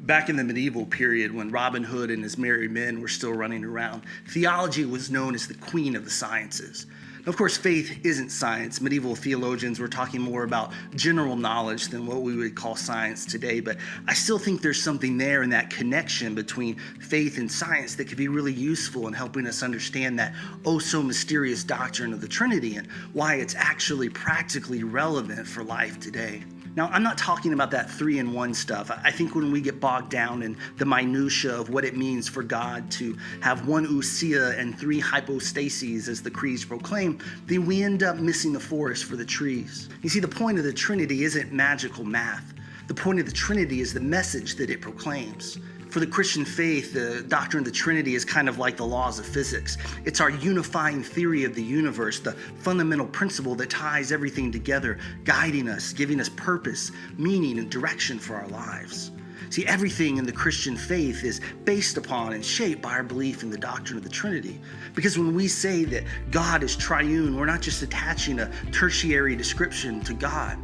Back in the medieval period, when Robin Hood and his merry men were still running around, theology was known as the queen of the sciences. Now, of course, faith isn't science. Medieval theologians were talking more about general knowledge than what we would call science today, but I still think there's something there in that connection between faith and science that could be really useful in helping us understand that oh so mysterious doctrine of the Trinity and why it's actually practically relevant for life today. Now, I'm not talking about that 3-in-1 stuff. I think when we get bogged down in the minutia of what it means for God to have one ousia and 3 hypostases, as the creeds proclaim, then we end up missing the forest for the trees. You see, the point of the Trinity isn't magical math. The point of the Trinity is the message that it proclaims. For the Christian faith, the doctrine of the Trinity is kind of like the laws of physics. It's our unifying theory of the universe, the fundamental principle that ties everything together, guiding us, giving us purpose, meaning, and direction for our lives. See, everything in the Christian faith is based upon and shaped by our belief in the doctrine of the Trinity. Because when we say that God is triune, we're not just attaching a tertiary description to God.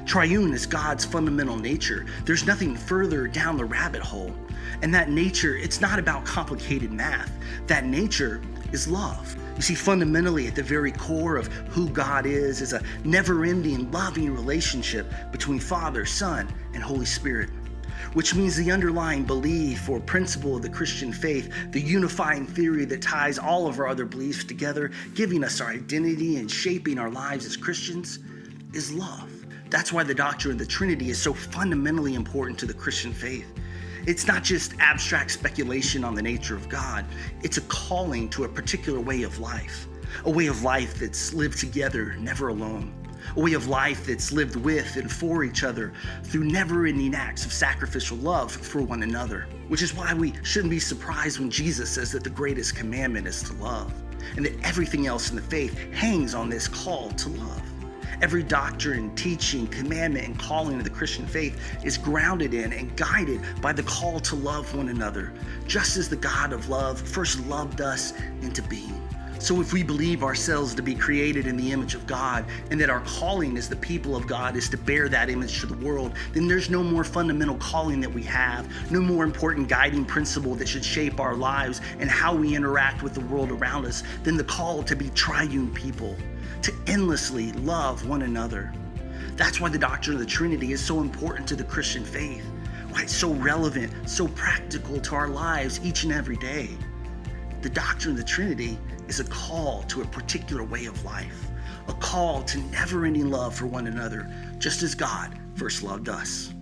Triune is God's fundamental nature. There's nothing further down the rabbit hole. And that nature, it's not about complicated math. That nature is love. You see, fundamentally at the very core of who God is a never-ending, loving relationship between Father, Son, and Holy Spirit. Which means the underlying belief or principle of the Christian faith, the unifying theory that ties all of our other beliefs together, giving us our identity and shaping our lives as Christians, is love. That's why the doctrine of the Trinity is so fundamentally important to the Christian faith. It's not just abstract speculation on the nature of God. It's a calling to a particular way of life. A way of life that's lived together, never alone. A way of life that's lived with and for each other through never-ending acts of sacrificial love for one another. Which is why we shouldn't be surprised when Jesus says that the greatest commandment is to love, and that everything else in the faith hangs on this call to love. Every doctrine, teaching, commandment, and calling of the Christian faith is grounded in and guided by the call to love one another, just as the God of love first loved us into being. So if we believe ourselves to be created in the image of God and that our calling as the people of God is to bear that image to the world, then there's no more fundamental calling that we have, no more important guiding principle that should shape our lives and how we interact with the world around us than the call to be triune people, to endlessly love one another. That's why the doctrine of the Trinity is so important to the Christian faith, why it's so relevant, so practical to our lives each and every day. The doctrine of the Trinity is a call to a particular way of life, a call to never-ending love for one another, just as God first loved us.